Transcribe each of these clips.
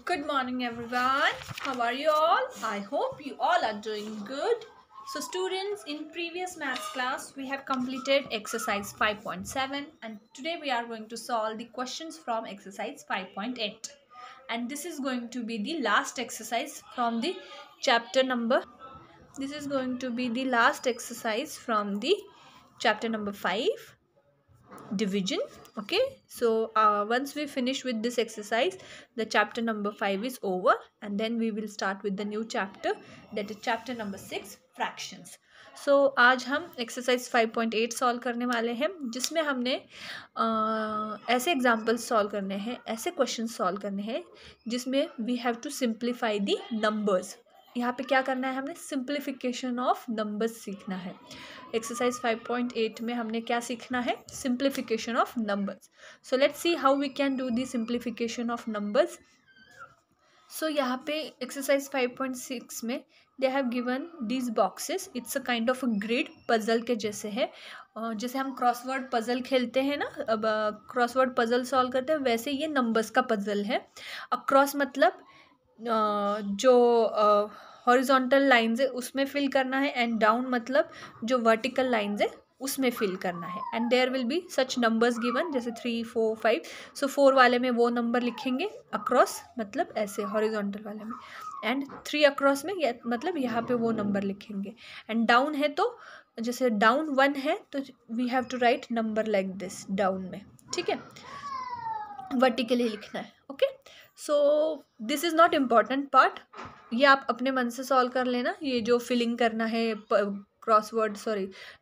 Good morning everyone. How are you all? I hope you all are doing good. So students, in previous maths class we have completed exercise 5.7 and today we are going to solve the questions from exercise 5.8 and this is going to be the last exercise from the chapter number chapter number 5, division. Okay, so once we finish with this exercise, the chapter number 5 is over and then we will start with the new chapter, that is chapter number 6, fractions. So आज हम exercise 5.8 solve करने वाले हैं, जिसमें हमने ऐसे examples solve करने हैं, ऐसे क्वेश्चन सॉल्व करने हैं जिसमें we have to simplify the numbers. यहाँ पे क्या करना है, हमने सिंप्लीफिकेशन ऑफ नंबर्स सीखना है. एक्सरसाइज 5.8 में हमने क्या सीखना है, simplification of numbers. So let's see how we can do the simplification of numbers. So यहाँ पे एक्सरसाइज 5.6 में they have given these boxes. It's a kind of a grid, puzzle के जैसे है. जैसे हम क्रॉसवर्ड पजल खेलते हैं ना, अब क्रॉसवर्ड पजल सॉल्व करते हैं, वैसे ये नंबर्स का पजल है. अक्रॉस मतलब जो हॉरिजॉन्टल लाइंस है उसमें फिल करना है, एंड डाउन मतलब जो वर्टिकल लाइंस है उसमें फिल करना है. And there will be such numbers given, जैसे 3, 4, 5. सो 4 वाले में वो नंबर लिखेंगे, अक्रॉस मतलब ऐसे हॉरिजॉन्टल वाले में, एंड 3 अक्रॉस में मतलब यहाँ पे वो नंबर लिखेंगे. एंड डाउन है तो जैसे डाउन 1 है तो we have to write number like this down में. ठीक है, वर्टिकली लिखना है. Okay, so this is not important part, ये आप अपने मन से सॉल्व कर लेना. ये जो फिलिंग करना है क्रॉसवर्ड,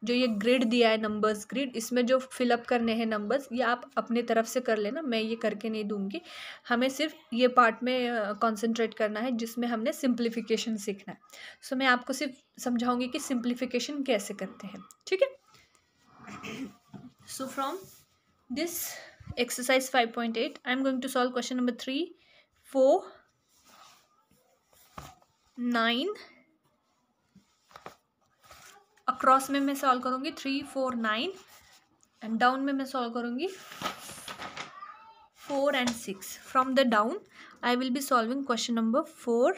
जो ये ग्रिड दिया है, नंबर्स ग्रिड, इसमें जो फिलअप करने हैं नंबर्स, ये आप अपने तरफ से कर लेना, मैं ये करके नहीं दूंगी. हमें सिर्फ ये पार्ट में कंसंट्रेट करना है जिसमें हमने सिंप्लीफिकेशन सीखना है. सो मैं आपको सिर्फ समझाऊंगी कि सिंप्लीफिकेशन कैसे करते हैं. ठीक है, so from this exercise 5.8 I am going to solve question number 3, 4, 9. Across में मैं सॉल्व करूंगी 3, 4, 9 एंड डाउन में मैं सॉल्व करूंगी 4 and 6. From the down I will be solving question number 4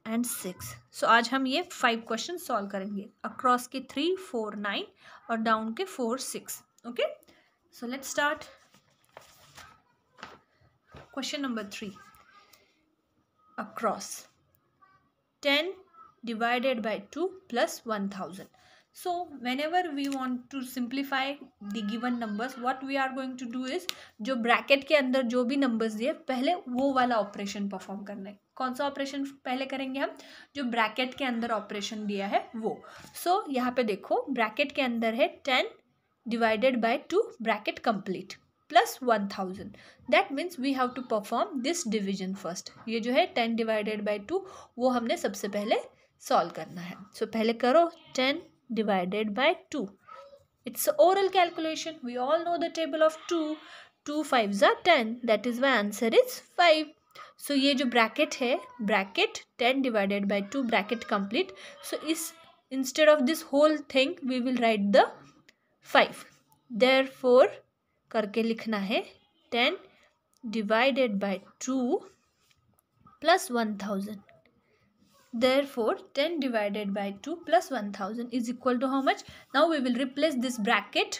and 6. सो आज हम ये 5 क्वेश्चन सॉल्व करेंगे, अक्रॉस के 3, 4, 9 और डाउन के 4, 6. Okay, so let's start. Question number 3, across 10 divided by 2 plus 1000. So whenever we want to simplify the given numbers, what we are going to do is, जो bracket के अंदर जो भी numbers दिए पहले वो वाला ऑपरेशन परफॉर्म करना है. कौन सा ऑपरेशन पहले करेंगे हम, जो ब्रैकेट के अंदर ऑपरेशन दिया है वो. सो यहाँ पे देखो, ब्रैकेट के अंदर है 10 divided by 2 bracket complete plus 1000. That means we have to perform this division first. ये जो है 10 divided by 2 वो हमने सबसे पहले सॉल्व करना है. सो पहले करो 10 divided by 2. It's oral calculation. We all know the table of 2. 2 5s are 10. That is why answer is 5. So ये जो ब्रैकेट है, bracket 10 divided by 2 bracket complete. So इस instead of this whole thing we will write the 5. Therefore करके लिखना है 10 divided by 2 plus 1000. Therefore 10 divided by 2 plus 1000 is equal to how much? Now we will replace this bracket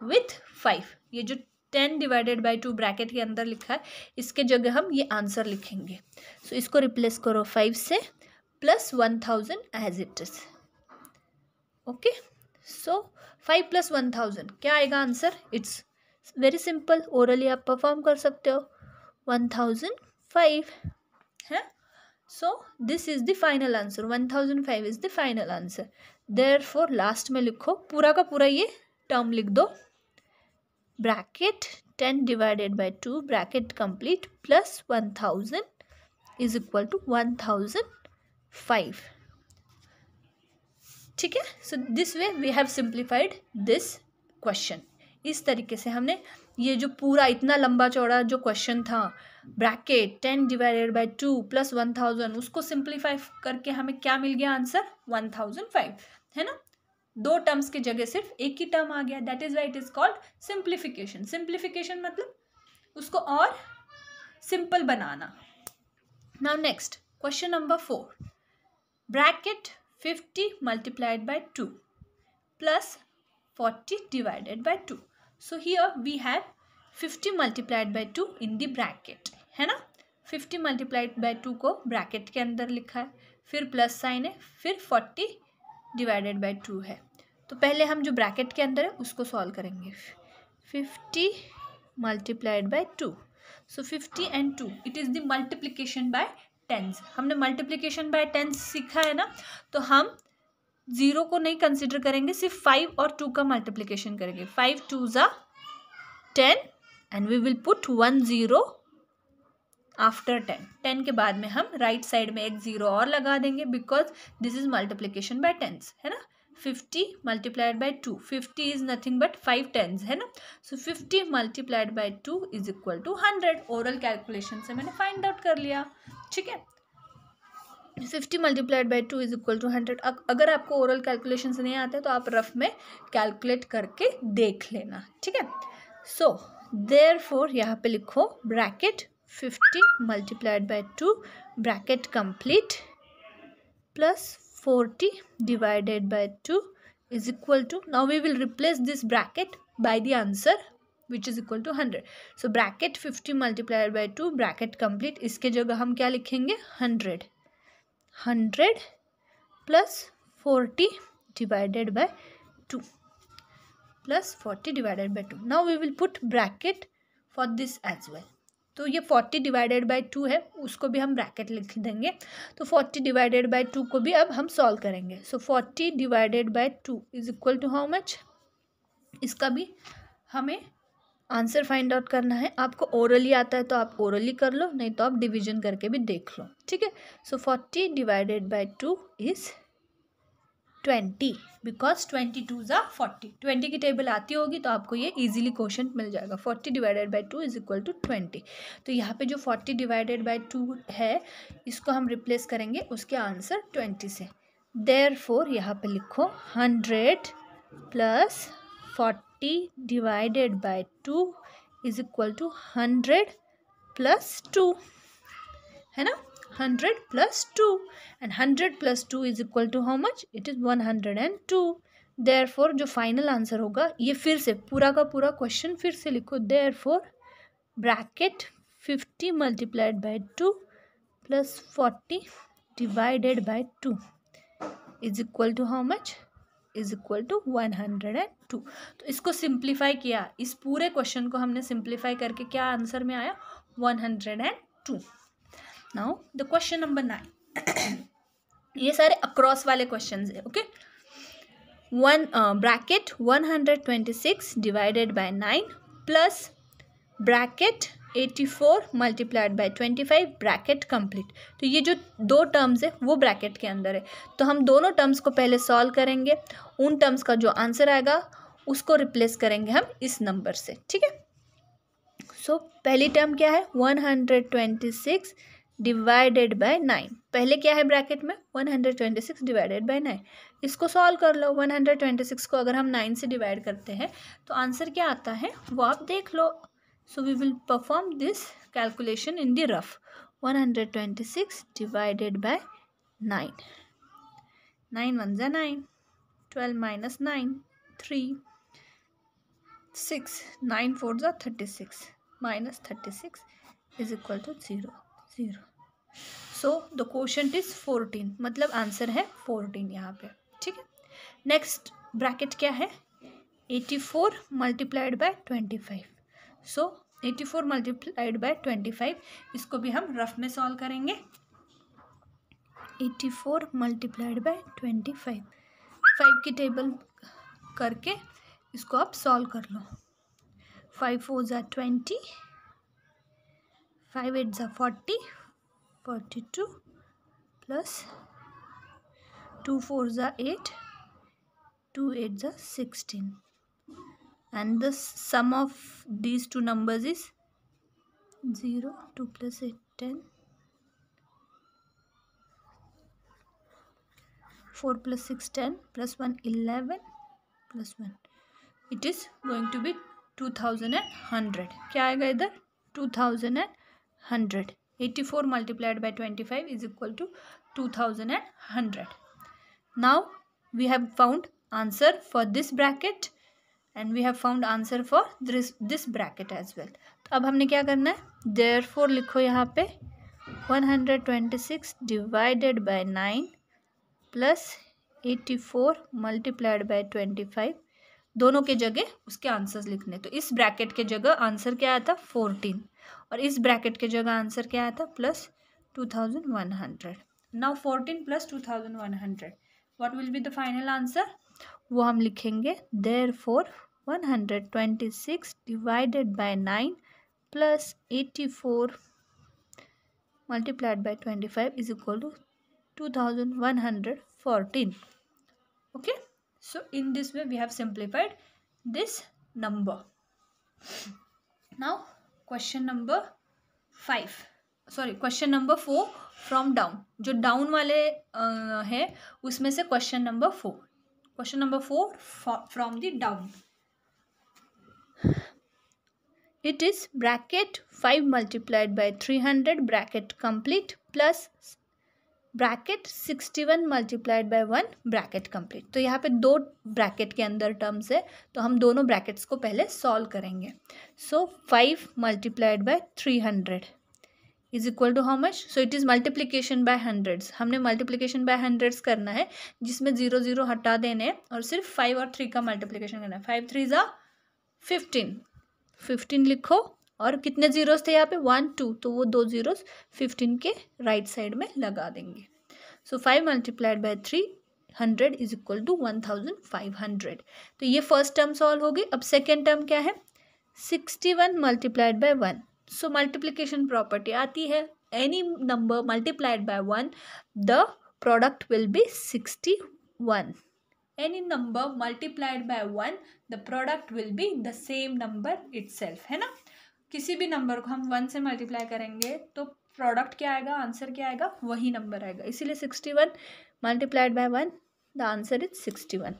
with 5. ये जो 10 divided by 2 bracket के अंदर लिखा है, इसके जगह हम ये आंसर लिखेंगे. सो इसको रिप्लेस करो 5 से, plus 1000 as it is. Okay, so 5 plus 1000 क्या आएगा answer? It's very simple, orally आप परफॉर्म कर सकते हो. 1005 है. So this is the final answer. 1005 is the final answer. Therefore last में लिखो पूरा का पूरा ये टर्म लिख दो, bracket 10 divided by 2 bracket complete plus 1000 is equal to 1005. ठीक है, so this way we have simplified this question. इस तरीके से हमने ये जो पूरा इतना लंबा चौड़ा जो क्वेश्चन था, ब्रैकेट 10 divided by 2 plus 1000, उसको सिंप्लीफाई करके हमें क्या मिल गया आंसर? 1005 है ना. 2 टर्म्स की जगह सिर्फ एक ही टर्म आ गया. That is why it is called simplification. Simplification मतलब उसको और simple banana. Now next, question number 4. Bracket 50 multiplied by 2 plus 40 divided by 2. So here we have 50 multiplied by 2 in the bracket, है ना. 50 multiplied by 2 को bracket के अंदर लिखा है, फिर प्लस साइन है, फिर 40 डिवाइडेड बाय 2 है. तो पहले हम जो ब्रैकेट के अंदर है उसको सॉल्व करेंगे. 50 multiplied by 2. So 50 and 2, it is the multiplication by tens. हमने multiplication by tens सीखा है ना, तो हम 0 को नहीं कंसिडर करेंगे, सिर्फ 5 और 2 का मल्टीप्लिकेशन करेंगे. 5 2s are 10 and we will put 1 0 after 10. 10 के बाद में हम राइट साइड में एक 0 और लगा देंगे because this is multiplication by tens, है ना. 50 multiplied by 2, 50 is nothing but 5 tens, है ना. So 50 multiplied by 2 is equal to 100. Oral calculation से मैंने फाइंड आउट कर लिया, ठीक है. 50 multiplied by 2 is equal to 100. अगर आपको ओरल कैलकुलेशन से नहीं आते तो आप रफ में कैलकुलेट करके देख लेना, ठीक है. सो देयरफॉर यहाँ पे लिखो bracket 50 multiplied by 2 bracket complete plus 40 divided by 2 is equal to, now we will replace this bracket by the answer which is equal to 100. So bracket 50 multiplied by 2 bracket complete, इसके जगह हम क्या लिखेंगे 100 plus 40 divided by 2 plus 40 divided by 2. Now we will put bracket for this as well. तो ये 40 divided by 2 है, उसको भी हम ब्रैकेट लिख देंगे. तो 40 डिवाइडेड बाई 2 को भी अब हम सॉल्व करेंगे. So 40 divided by 2 is equal to how much. इसका भी हमें आंसर फाइंड आउट करना है. आपको ओरली आता है तो आप ओरली कर लो, नहीं तो आप डिवीजन करके भी देख लो, ठीक है. सो 40 divided by 2 is 20 because 22s are 40. 20 की टेबल आती होगी तो आपको ये इजीली क्वेश्चन मिल जाएगा. 40 divided by 2 is equal to 20. तो यहाँ पे जो 40 डिवाइडेड बाई 2 है इसको हम रिप्लेस करेंगे उसके आंसर 20 से. देयरफॉर यहाँ पे लिखो 100 plus 40 divided by 2 is equal to 100 plus 2, है ना. 100 plus 2 and 100 plus 2 is equal to how much? It is 102. Therefore जो फाइनल आंसर होगा, ये फिर से पूरा का पूरा क्वेश्चन फिर से लिखो. Therefore bracket 50 multiplied by 2 plus 40 divided by 2 is equal to how much? Is equal to 102. तो इसको सिंप्लीफाई किया, इस पूरे क्वेश्चन को हमने सिंप्लीफाई करके क्या आंसर में आया 102. Now the question number 9. ये सारे अक्रॉस वाले क्वेश्चंस है, okay. Bracket 126 divided by 9 plus bracket 84 multiplied by 25 bracket complete. तो ये जो दो टर्म्स है वो ब्रैकेट के अंदर है, तो हम दोनों टर्म्स को पहले सॉल्व करेंगे. उन टर्म्स का जो आंसर आएगा उसको रिप्लेस करेंगे हम इस नंबर से, ठीक है. सो पहली टर्म क्या है 126 डिवाइडेड बाय 9. पहले क्या है ब्रैकेट में 126 डिवाइडेड बाय 9. इसको सॉल्व कर लो. 126 को अगर हम 9 से डिवाइड करते हैं तो आंसर क्या आता है वो आप देख लो. So we will perform this calculation in the rough. 126 divided by 9. 9 1s are 9. 12 minus 9 3. 6. 9 4s are 36. Minus 36 is equal to 0 0. So the quotient is 14, मतलब आंसर है 14 यहाँ पे, ठीक है. नेक्स्ट ब्रैकेट क्या है 84 multiplied by 25. So 84 multiplied by 25, इसको भी हम रफ में सॉल्व करेंगे. 84 मल्टीप्लाइड बाय 25, 5 की टेबल करके इसको आप सॉल्व कर लो. 5 4s are 20, 5 8s are 40, 42 plus 2 4s are 8, 2 8s are 16, and the sum of these two numbers is 0. 2 plus 8 10, 4 plus 6 10, plus 1 11, plus 1. It is going to be 2100. क्या आएगा इधर 2100. 84 multiplied by 25 is equal to 2100. Now we have found answer for this bracket and we have found answer for this bracket as well. तो अब हमने क्या करना है, therefore लिखो यहाँ पे 126 divided by 9 plus 84 multiplied by 25, दोनों के जगह उसके आंसर्स लिखने. तो इस ब्रैकेट के जगह आंसर क्या आया था 14 और इस ब्रैकेट के जगह आंसर क्या आया था plus 2100. Now 14 plus 2100, what will be the final answer, वो हम लिखेंगे therefore 126 divided by 9 plus 84 multiplied by 25 is equal to 2114. Okay, so in this way we have simplified this number. Now question number 4 from down. जो down वाले है उसमें से question number 4 from the down. It is bracket 5 multiplied by 300 bracket complete plus bracket 61 multiplied by 1 bracket complete. तो यहाँ पे दो bracket के अंदर टर्म्स है तो हम दोनों ब्रैकेट्स को पहले सॉल्व करेंगे. So 5 multiplied by 300 is equal to how much. So it is multiplication by hundreds. हमने मल्टीप्लिकेशन बाय हंड्रेड्स करना है जिसमें 0 0 हटा देने हैं और सिर्फ 5 और 3 का मल्टीप्लिकेशन करना है. 5 3 ज़ा 15 लिखो और कितने जीरोस थे यहाँ पे 1 2, तो वो 2 जीरोस 15 के राइट साइड में लगा देंगे. So 5 multiplied by 300 is equal to 1500. तो ये फर्स्ट टर्म सॉल्व होगी. अब सेकेंड टर्म क्या है 61 multiplied by 1. So multiplication property आती है any number multiplied by 1 the product will be 61. Any number multiplied by 1 the product will be the same number itself, है ना. किसी भी नंबर को हम 1 से मल्टीप्लाई करेंगे तो प्रोडक्ट क्या आएगा, आंसर क्या आएगा, वही नंबर आएगा. इसीलिए 61 multiplied by 1 the answer is 61.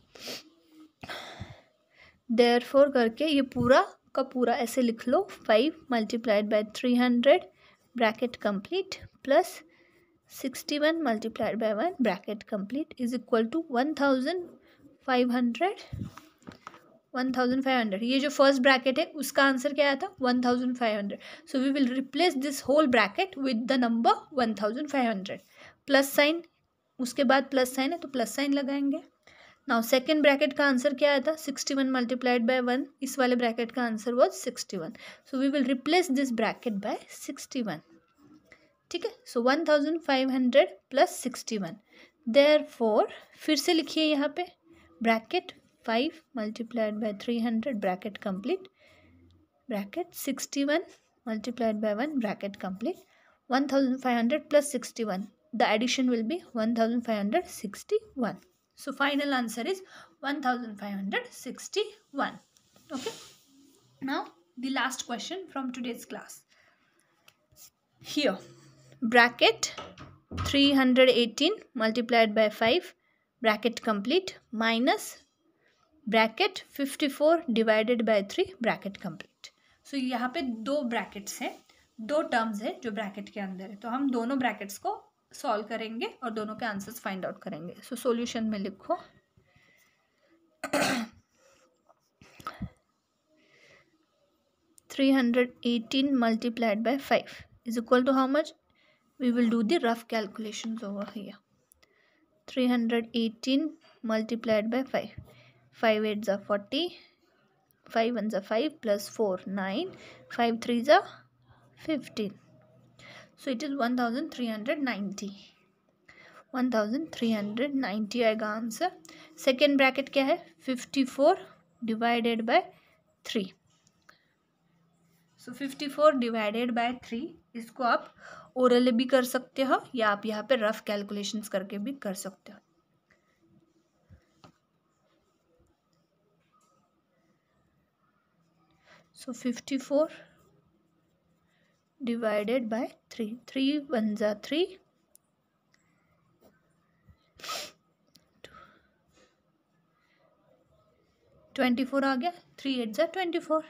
Therefore करके ये पूरा का पूरा ऐसे लिख लो 5 multiplied by 300 bracket complete plus 61 multiplied by 1 bracket complete is equal to 1500. ये जो फर्स्ट ब्रैकेट है उसका आंसर क्या आया था 1500. So we will replace this whole bracket with the number 1500. Plus sign, उसके बाद प्लस साइन है तो प्लस साइन लगाएंगे. नाउ सेकेंड ब्रैकेट का आंसर क्या आया था 61 मल्टीप्लाइड बाय 1. इस वाले ब्रैकेट का answer was 61. So we will replace this bracket by 61. ठीक है. सो 1500 प्लस 61. देयरफॉर फिर से लिखिए यहाँ पे bracket 5 multiplied by 300 bracket complete bracket 61 multiplied by 1 bracket complete 1500 plus 61. The addition will be 1561. So final answer is 1561. Okay. Now the last question from today's class. Here bracket 318 multiplied by 5 bracket complete minus bracket 54 divided by 3 bracket complete. So यहाँ पे दो brackets हैं, दो terms है जो bracket के अंदर है. तो हम दोनों ब्रैकेट्स को सॉल्व करेंगे और दोनों के आंसर्स फाइंड आउट करेंगे. सो सॉल्यूशन में लिखो 318 multiplied by 5 is equal to how much. We will do the rough calculations over here. 318 multiplied by 5. 5 8s are 40, 5 1s are 5 plus 4 9, 5 3s are 15. So it is 1390. 1390 आएगा answer. Second bracket क्या है 54 divided by 3. So 54 divided by 3 इसको आप orally भी कर सकते हो या आप यहाँ पे रफ कैलकुलेशंस करके भी कर सकते हो. So 54 divided by 3. 3 1s are 3. 24 आ गया. 3 8s are 24.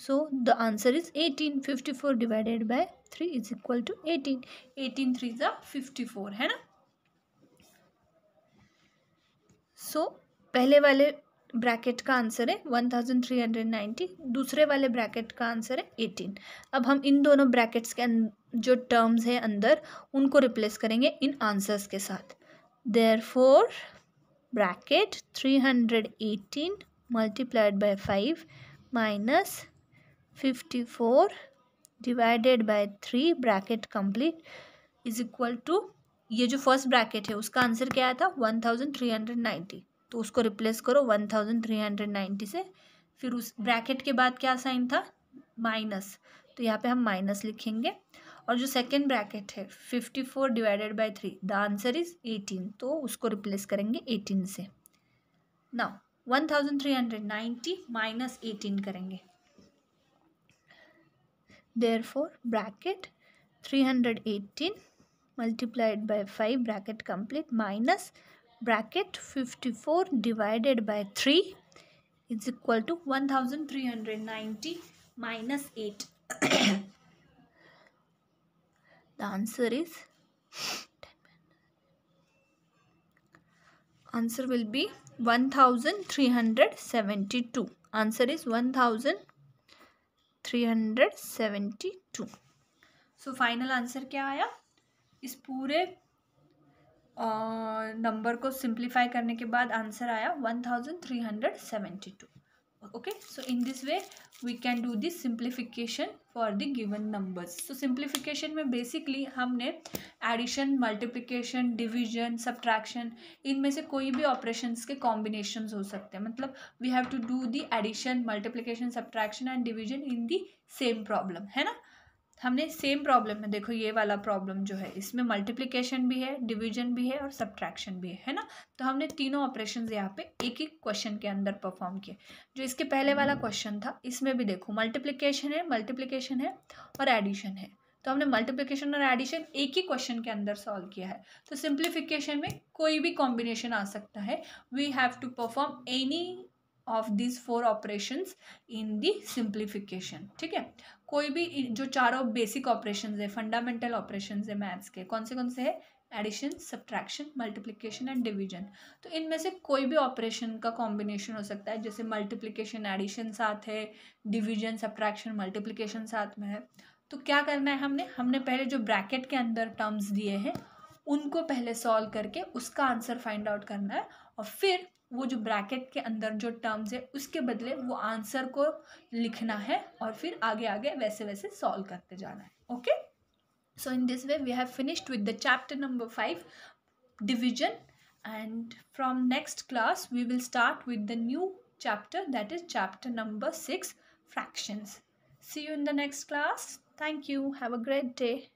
So the answer is 18. 54 divided by 3 is equal to 18. 18 3 is 54 है ना. So पहले वाले ब्रैकेट का आंसर है 1390, दूसरे वाले ब्रैकेट का आंसर है 18. अब हम इन दोनों ब्रैकेट्स के जो टर्म्स है अंदर उनको रिप्लेस करेंगे इन आंसर्स के साथ. Therefore bracket 318 multiplied by 5 minus 54 divided by 3 bracket complete is equal to, ये जो फर्स्ट ब्रैकेट है उसका आंसर क्या आया था 1390, तो उसको रिप्लेस करो 1390 से. फिर उस ब्रैकेट के बाद क्या साइन था, माइनस, तो यहाँ पे हम माइनस लिखेंगे. और जो सेकेंड ब्रैकेट है 54 divided by 3, the answer is 18, तो उसको रिप्लेस करेंगे 18 से. नाउ 1390 माइनस 18 करेंगे. Therefore bracket 318 multiplied by 5 bracket complete minus bracket 54 divided by 3 is equal to 1390 minus 8. The answer will be 1372. Answer is 1372. So final answer क्या आया, इस पूरे number को सिंप्लीफाई करने के बाद आंसर आया 1372. Okay, so in this way we can do this simplification for the given numbers. So simplification में बेसिकली हमने एडिशन, मल्टीप्लिकेशन, डिवीजन, सब्ट्रैक्शन, इनमें से कोई भी ऑपरेशंस के कॉम्बिनेशंस हो सकते हैं. मतलब we have to do the addition, multiplication, subtraction and division in the same problem, है ना. हमने सेम प्रॉब्लम में, देखो ये वाला प्रॉब्लम जो है इसमें मल्टीप्लिकेशन भी है, डिवीजन भी है और सब्ट्रैक्शन भी है ना. तो हमने तीनों ऑपरेशंस यहाँ पे एक एक क्वेश्चन के अंदर परफॉर्म किए. जो इसके पहले वाला क्वेश्चन था इसमें भी देखो मल्टीप्लिकेशन है और एडिशन है. तो हमने मल्टीप्लिकेशन और एडिशन एक ही क्वेश्चन के अंदर सॉल्व किया है. तो सिंप्लीफिकेशन में कोई भी कॉम्बिनेशन आ सकता है. We have to perform any of this 4 operations in the simplification. ठीक है, कोई भी जो चारों बेसिक ऑपरेशंस है, फंडामेंटल ऑपरेशंस है मैथ्स के, कौन से है, addition, subtraction, multiplication and division. तो इनमें से कोई भी ऑपरेशन का कॉम्बिनेशन हो सकता है. जैसे मल्टीप्लिकेशन एडिशन साथ है, डिवीजन सब्ट्रैक्शन मल्टीप्लिकेशन साथ में है. तो क्या करना है, हमने पहले जो ब्रैकेट के अंदर टर्म्स दिए हैं उनको पहले सॉल्व करके उसका आंसर फाइंड आउट करना है. और फिर वो जो ब्रैकेट के अंदर जो टर्म्स है उसके बदले वो आंसर को लिखना है और फिर आगे आगे वैसे वैसे सॉल्व करते जाना है. Okay, so in this way we have finished with the chapter number 5 division, and from next class we will start with the new chapter, that is chapter number 6 fractions. See you in the next class. Thank you. Have a great day.